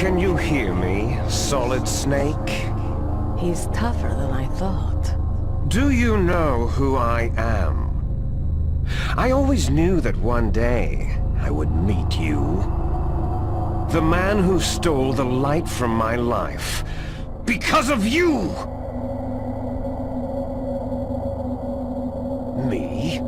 Can you hear me, Solid Snake? He's tougher than I thought. Do you know who I am? I always knew that one day I would meet you. The man who stole the light from my life. Because of you! Me?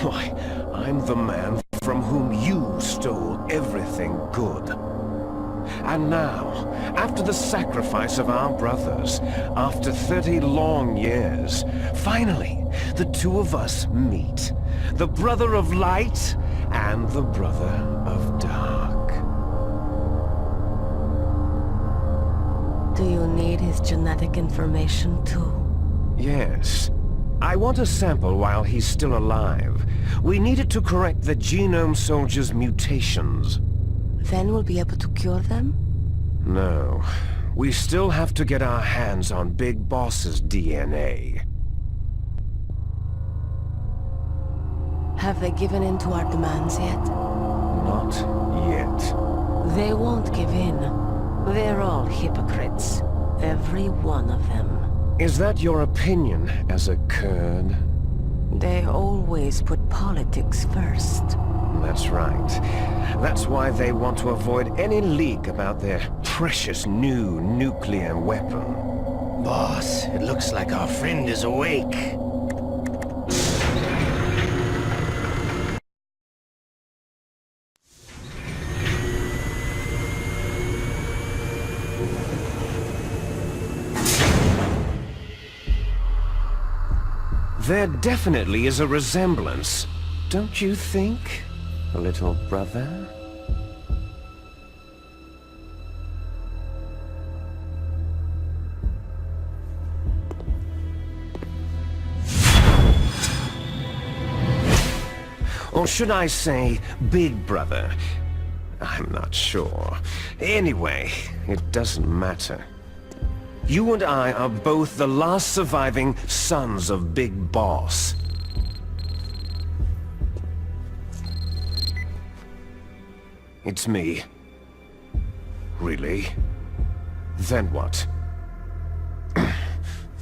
Why, I'm the man from whom you stole everything good. And now, after the sacrifice of our brothers, after 30 long years, finally, the two of us meet. The brother of light and the brother of dark. Do you need his genetic information too? Yes. I want a sample while he's still alive. We need it to correct the Genome Soldier's mutations. Then we'll be able to cure them? No. We still have to get our hands on Big Boss's DNA. Have they given in to our demands yet? Not yet. They won't give in. They're all hypocrites. Every one of them. Is that your opinion as a Kurd? They always put politics first. That's right. That's why they want to avoid any leak about their precious new nuclear weapon. Boss, it looks like our friend is awake. There definitely is a resemblance, don't you think, little brother? Or should I say, big brother? I'm not sure. Anyway, it doesn't matter. You and I are both the last surviving sons of Big Boss. It's me. Really? Then what?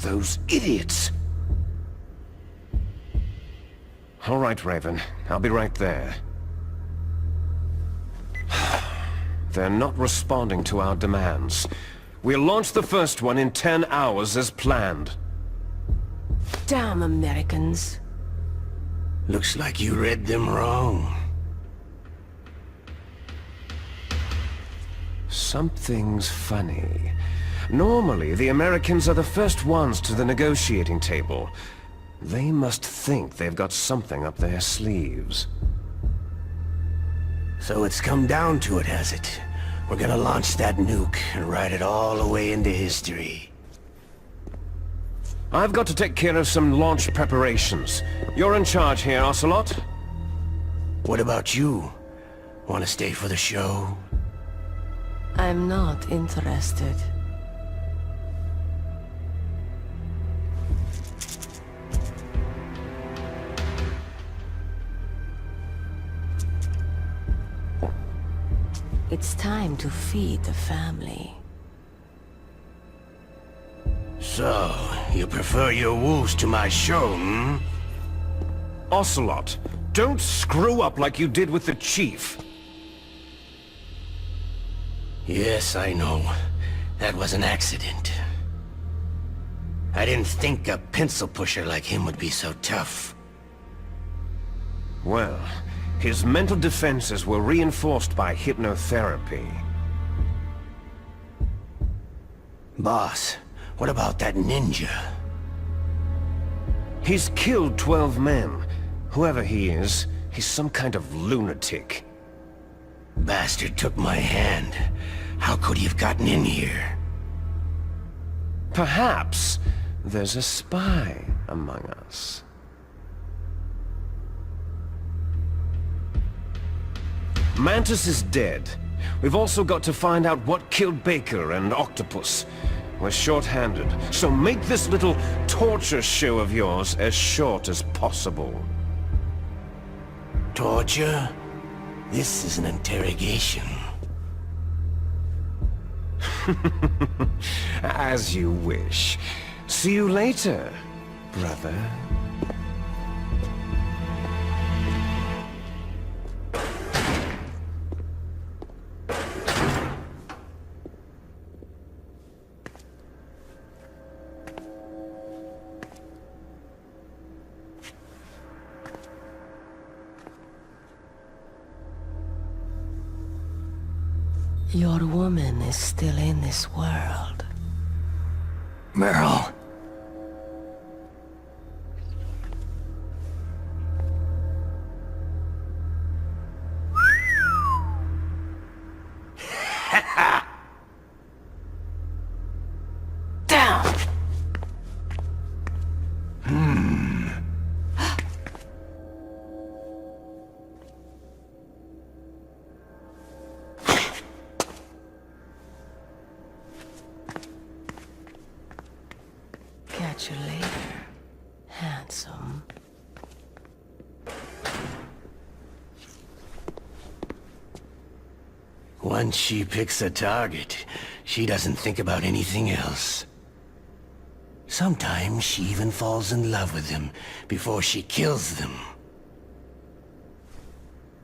Those idiots! All right, Raven. I'll be right there. They're not responding to our demands. We'll launch the first one in 10 hours as planned. Damn Americans. Looks like you read them wrong. Something's funny. Normally, the Americans are the first ones to the negotiating table. They must think they've got something up their sleeves. So it's come down to it, has it? We're gonna launch that nuke and write it all away into history. I've got to take care of some launch preparations. You're in charge here, Ocelot. What about you? Want to stay for the show? I'm not interested. It's time to feed the family. So, you prefer your wolves to my show, hmm? Ocelot, don't screw up like you did with the Chief. Yes, I know. That was an accident. I didn't think a pencil pusher like him would be so tough. Well, his mental defenses were reinforced by hypnotherapy. Boss, what about that ninja? He's killed 12 men. Whoever he is, he's some kind of lunatic. Bastard took my hand. How could he have gotten in here? Perhaps there's a spy among us. Mantis is dead. We've also got to find out what killed Baker and Octopus. We're short-handed, so make this little torture show of yours as short as possible. Torture? This is an interrogation. As you wish. See you later, brother. Your woman is still in this world. Meryl. Down! Catch you later, handsome. Once she picks a target, she doesn't think about anything else. Sometimes she even falls in love with them before she kills them.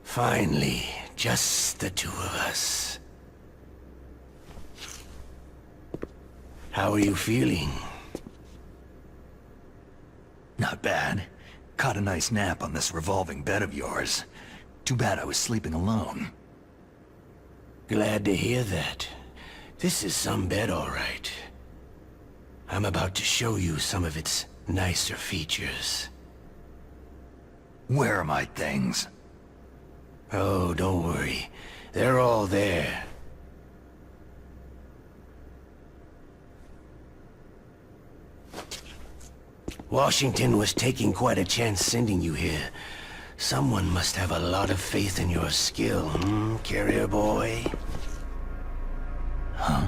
Finally, just the two of us. How are you feeling? Not bad. Caught a nice nap on this revolving bed of yours. Too bad I was sleeping alone. Glad to hear that. This is some bed, all right. I'm about to show you some of its nicer features. Where are my things? Oh, don't worry. They're all there. Washington was taking quite a chance sending you here. Someone must have a lot of faith in your skill, carrier boy? Huh?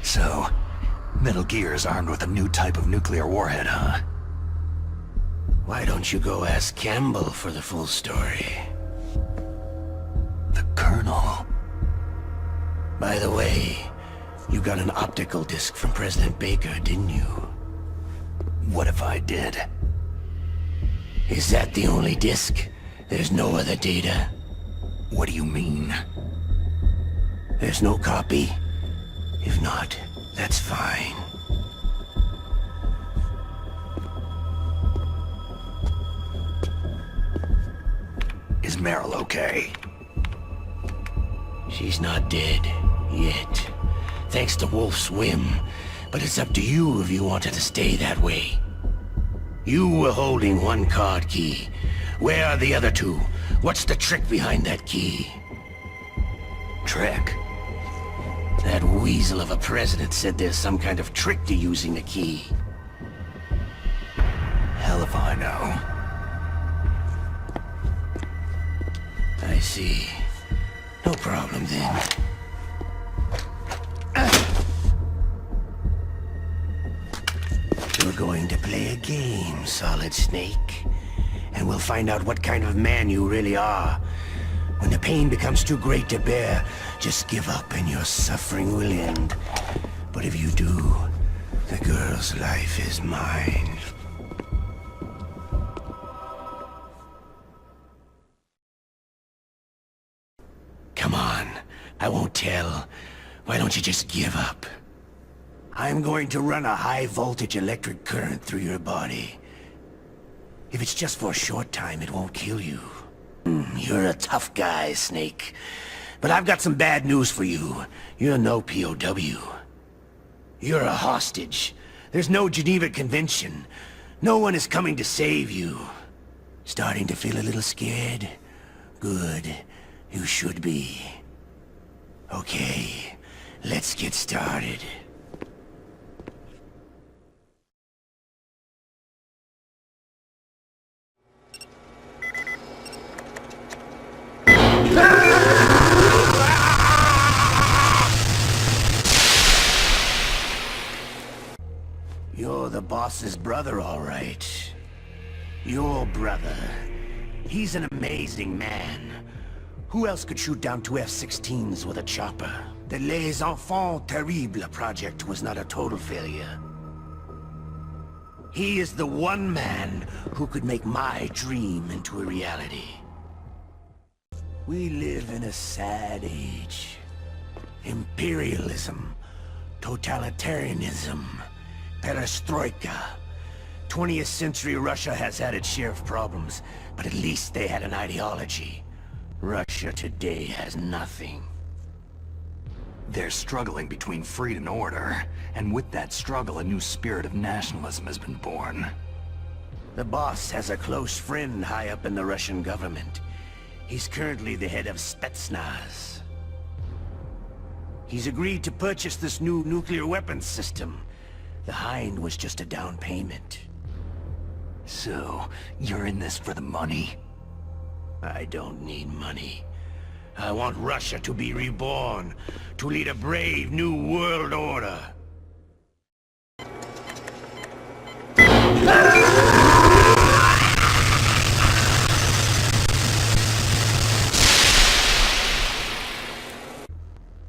So, Metal Gear is armed with a new type of nuclear warhead, huh? Why don't you go ask Campbell for the full story? The Colonel. By the way, you got an optical disc from President Baker, didn't you? What if I did? Is that the only disc? There's no other data? What do you mean? There's no copy? If not, that's fine. Is Meryl okay? She's not dead, yet. Thanks to Wolf's whim. But it's up to you if you want her to stay that way. You were holding one card key. Where are the other two? What's the trick behind that key? Trick? That weasel of a president said there's some kind of trick to using the key. Hell if I know. I see. No problem then. We're going to play a game, Solid Snake. And we'll find out what kind of man you really are. When the pain becomes too great to bear, just give up and your suffering will end. But if you do, the girl's life is mine. Come on, I won't tell. Why don't you just give up? I'm going to run a high-voltage electric current through your body. If it's just for a short time, it won't kill you. You're a tough guy, Snake. But I've got some bad news for you. You're no POW. You're a hostage. There's no Geneva Convention. No one is coming to save you. Starting to feel a little scared? Good. You should be. Okay, let's get started. You're the boss's brother, all right. Your brother. He's an amazing man. Who else could shoot down two F-16s with a chopper? The Les Enfants Terribles project was not a total failure. He is the one man who could make my dream into a reality. We live in a sad age. Imperialism, totalitarianism, perestroika. 20th century Russia has had its share of problems, but at least they had an ideology. Russia today has nothing. They're struggling between freed and order, and with that struggle, a new spirit of nationalism has been born. The boss has a close friend high up in the Russian government. He's currently the head of Spetsnaz. He's agreed to purchase this new nuclear weapons system. The Hind was just a down payment. So, you're in this for the money? I don't need money. I want Russia to be reborn, to lead a brave new world order.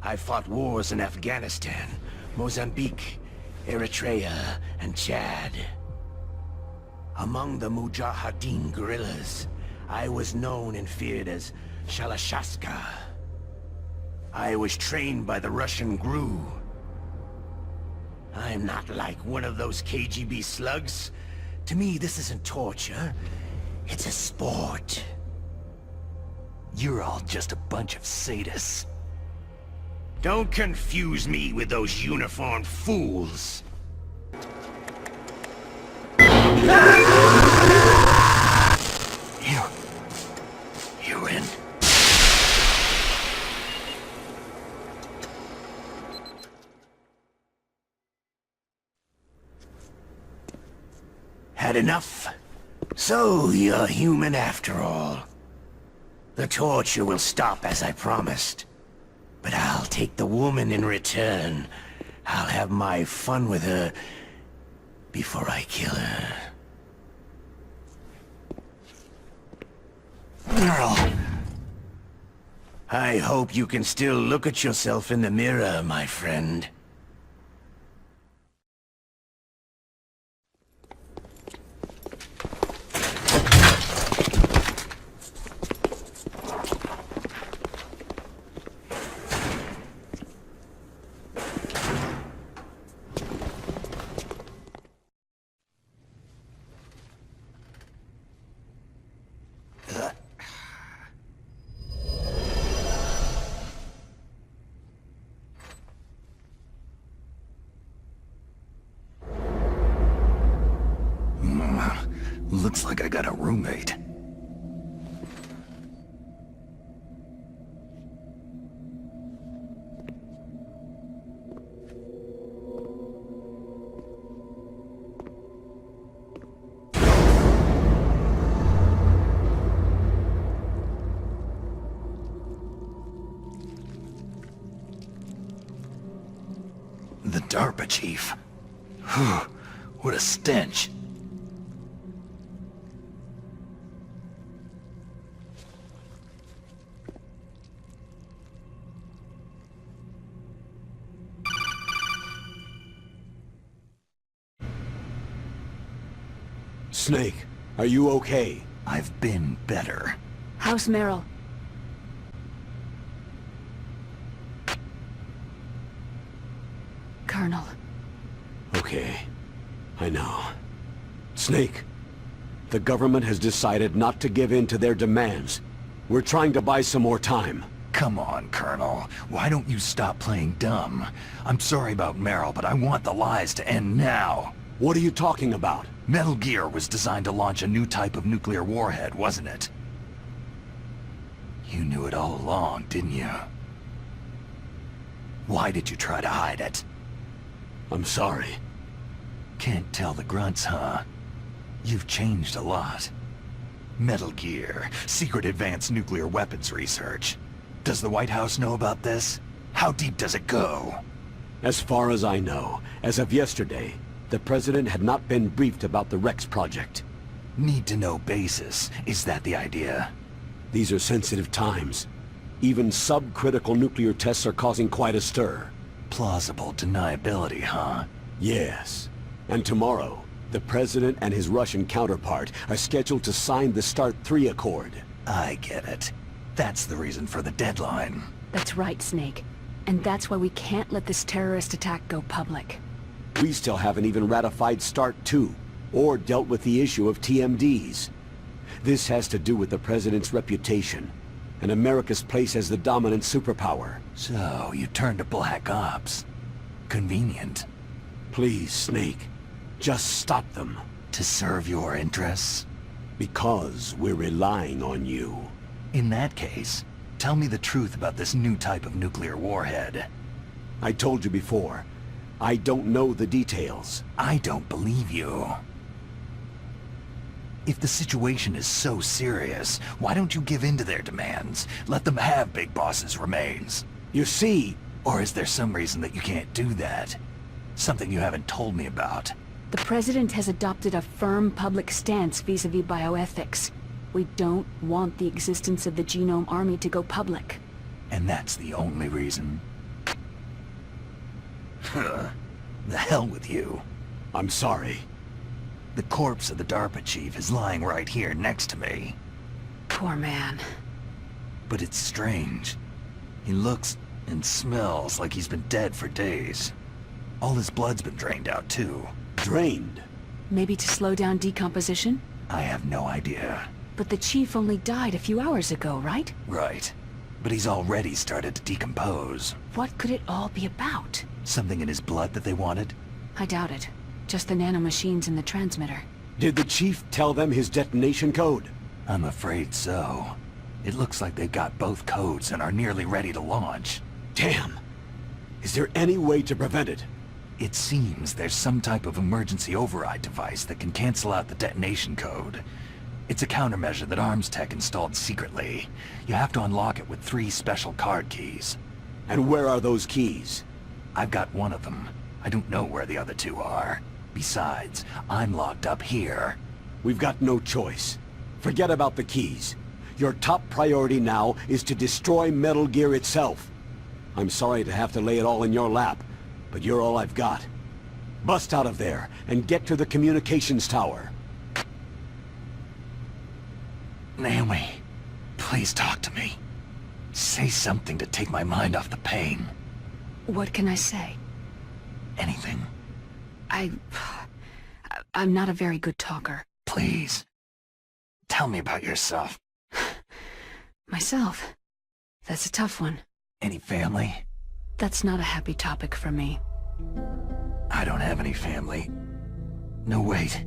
I fought wars in Afghanistan, Mozambique, Eritrea, and Chad. Among the Mujahideen guerrillas, I was known and feared as Shalashaska. I was trained by the Russian GRU. I'm not like one of those KGB slugs. To me, this isn't torture. It's a sport. You're all just a bunch of sadists. Don't confuse me with those uniformed fools. You in? Had enough? So you're human after all. The torture will stop as I promised. But I'll take the woman in return. I'll have my fun with her before I kill her. Earl! I hope you can still look at yourself in the mirror, my friend. Looks like I got a roommate. The DARPA chief. Whew, what a stench. Snake, are you okay? I've been better. How's Meryl? Colonel. Okay. I know. Snake, the government has decided not to give in to their demands. We're trying to buy some more time. Come on, Colonel. Why don't you stop playing dumb? I'm sorry about Meryl, but I want the lies to end now. What are you talking about? Metal Gear was designed to launch a new type of nuclear warhead, wasn't it? You knew it all along, didn't you? Why did you try to hide it? I'm sorry. Can't tell the grunts, huh? You've changed a lot. Metal Gear, secret advanced nuclear weapons research. Does the White House know about this? How deep does it go? As far as I know, as of yesterday, the President had not been briefed about the Rex project. Need-to-know basis. Is that the idea? These are sensitive times. Even subcritical nuclear tests are causing quite a stir. Plausible deniability, huh? Yes. And tomorrow, the President and his Russian counterpart are scheduled to sign the START 3 Accord. I get it. That's the reason for the deadline. That's right, Snake. And that's why we can't let this terrorist attack go public. We still haven't even ratified START 2, or dealt with the issue of TMDs. This has to do with the President's reputation, and America's place as the dominant superpower. So, you turned to Black Ops. Convenient. Please, Snake, just stop them. To serve your interests? Because we're relying on you. In that case, tell me the truth about this new type of nuclear warhead. I told you before, I don't know the details. I don't believe you. If the situation is so serious, why don't you give in to their demands? Let them have Big Boss's remains. You see... Or is there some reason that you can't do that? Something you haven't told me about. The President has adopted a firm public stance vis-à-vis bioethics. We don't want the existence of the Genome Army to go public. And that's the only reason? The hell with you. I'm sorry. The corpse of the DARPA chief is lying right here next to me. Poor man. But it's strange. He looks and smells like he's been dead for days. All his blood's been drained out too. Drained? Maybe to slow down decomposition? I have no idea. But the chief only died a few hours ago, right? Right. But he's already started to decompose. What could it all be about? Something in his blood that they wanted? I doubt it. Just the nanomachines in the transmitter. Did the chief tell them his detonation code? I'm afraid so. It looks like they've got both codes and are nearly ready to launch. Damn! Is there any way to prevent it? It seems there's some type of emergency override device that can cancel out the detonation code. It's a countermeasure that Arms Tech installed secretly. You have to unlock it with 3 special card keys. And where are those keys? I've got one of them. I don't know where the other 2 are. Besides, I'm locked up here. We've got no choice. Forget about the keys. Your top priority now is to destroy Metal Gear itself. I'm sorry to have to lay it all in your lap, but you're all I've got. Bust out of there and get to the communications tower. Naomi, please talk to me. Say something to take my mind off the pain. What can I say? Anything. I'm not a very good talker. Please. Tell me about yourself. Myself? That's a tough one. Any family? That's not a happy topic for me. I don't have any family. No, wait.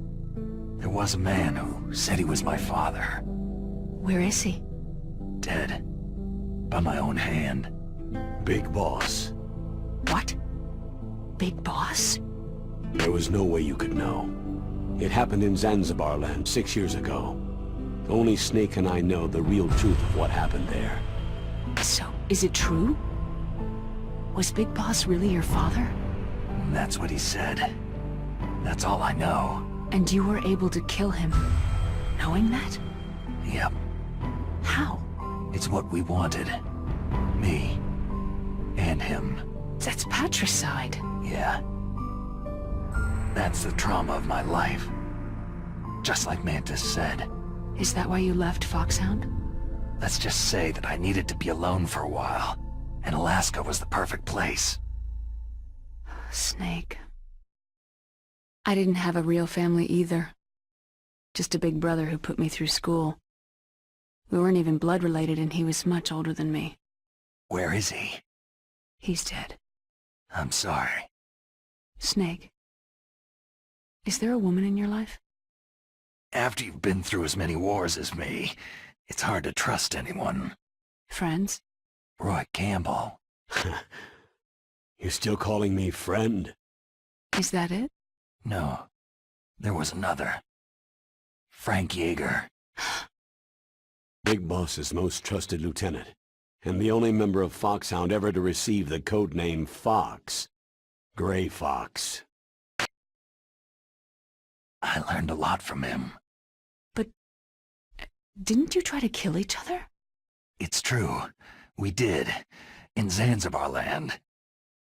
There was a man who said he was my father. Where is he? Dead. By my own hand. Big Boss. What? Big Boss? There was no way you could know. It happened in Zanzibar land 6 years ago. Only Snake and I know the real truth of what happened there. So, is it true? Was Big Boss really your father? That's what he said. That's all I know. And you were able to kill him, knowing that? Yep. How? It's what we wanted. Me. And him. That's patricide. Yeah. That's the trauma of my life. Just like Mantis said. Is that why you left Foxhound? Let's just say that I needed to be alone for a while, and Alaska was the perfect place. Snake. I didn't have a real family either. Just a big brother who put me through school. We weren't even blood related and he was much older than me. Where is he? He's dead. I'm sorry. Snake. Is there a woman in your life? After you've been through as many wars as me, it's hard to trust anyone. Friends? Roy Campbell. You're still calling me friend? Is that it? No. There was another. Frank Yeager. Big Boss's most trusted lieutenant, and the only member of Foxhound ever to receive the codename Fox. Gray Fox. I learned a lot from him. But didn't you try to kill each other? It's true, We did. In Zanzibar land.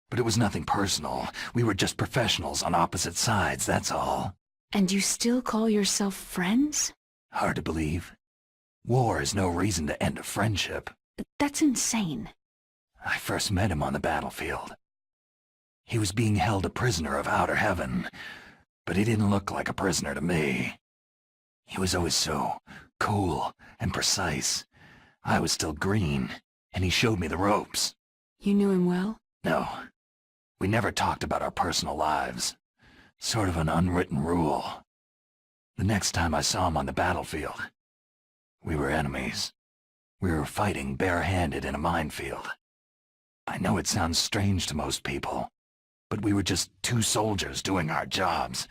But it was nothing personal. We were just professionals on opposite sides, that's all. And you still call yourself friends? Hard to believe. War is no reason to end a friendship. That's insane. I first met him on the battlefield. He was being held a prisoner of outer heaven, but he didn't look like a prisoner to me. He was always so cool and precise. I was still green, and he showed me the ropes. You knew him well? No, we never talked about our personal lives. Sort of an unwritten rule. The next time I saw him on the battlefield, we were enemies. We were fighting bare-handed in a minefield. I know it sounds strange to most people, but we were just two soldiers doing our jobs.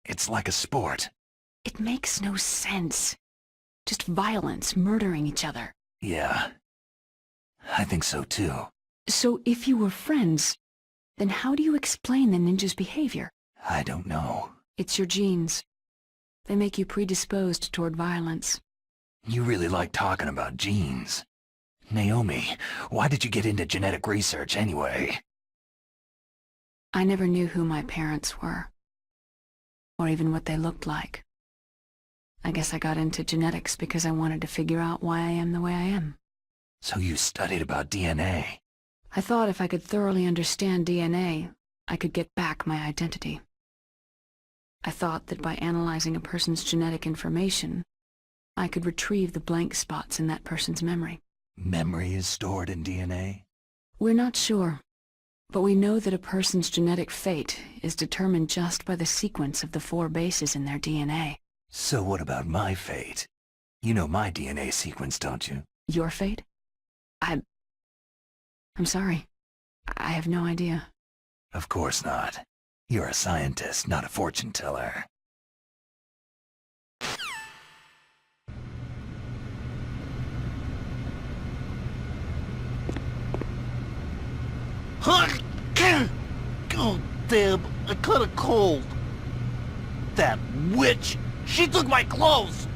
It's like a sport. It makes no sense. Just violence, murdering each other. Yeah, I think so too. So if you were friends, then how do you explain the ninja's behavior? I don't know. It's your genes. They make you predisposed toward violence. You really like talking about genes. Naomi, why did you get into genetic research anyway? I never knew who my parents were, or even what they looked like. I guess I got into genetics because I wanted to figure out why I am the way I am. So you studied about DNA? I thought if I could thoroughly understand DNA, I could get back my identity. I thought that by analyzing a person's genetic information, I could retrieve the blank spots in that person's memory. Memory is stored in DNA? We're not sure, but we know that a person's genetic fate is determined just by the sequence of the 4 bases in their DNA. So what about my fate? You know my DNA sequence, don't you? Your fate? I'm sorry. I have no idea. Of course not. You're a scientist, not a fortune teller. Oh, Deb, I caught a cold. That witch! She took my clothes!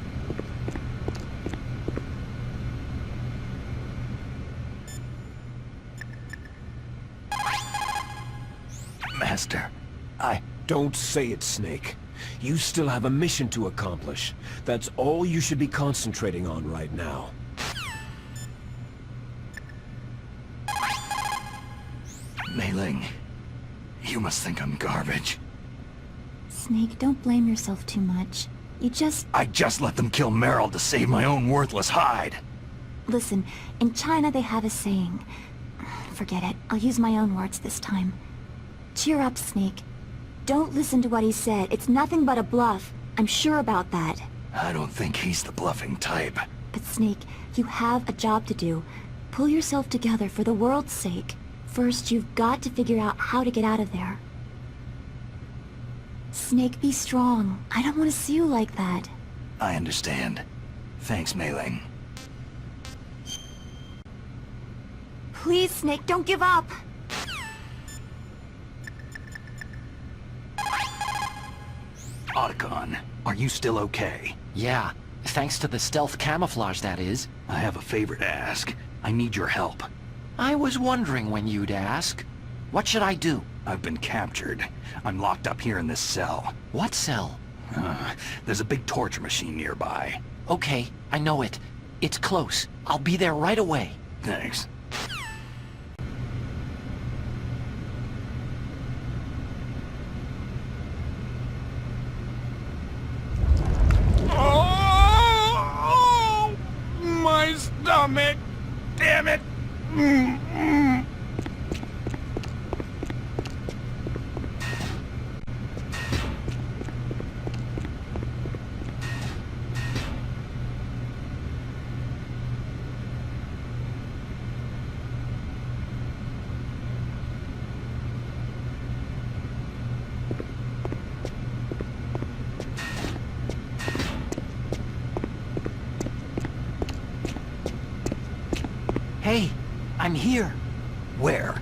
Master, Don't say it, Snake. You still have a mission to accomplish. That's all you should be concentrating on right now. Mei Ling, you must think I'm garbage. Snake, don't blame yourself too much. I just let them kill Meryl to save my own worthless hide. Listen, in China they have a saying. Forget it, I'll use my own words this time. Cheer up, Snake. Don't listen to what he said. It's nothing but a bluff. I'm sure about that. I don't think he's the bluffing type. But Snake, you have a job to do. Pull yourself together for the world's sake. First, you've got to figure out how to get out of there. Snake, be strong. I don't want to see you like that. I understand. Thanks, Mei Ling. Please, Snake, don't give up! Otacon, are you still okay? Yeah, thanks to the stealth camouflage, that is. I have a favor to ask. I need your help. I was wondering when you'd ask. What should I do? I've been captured. I'm locked up here in this cell. What cell? There's a big torture machine nearby. Okay, I know it. It's close. I'll be there right away. Thanks. Oh! My stomach! Damn it! Hey, I'm here. Where?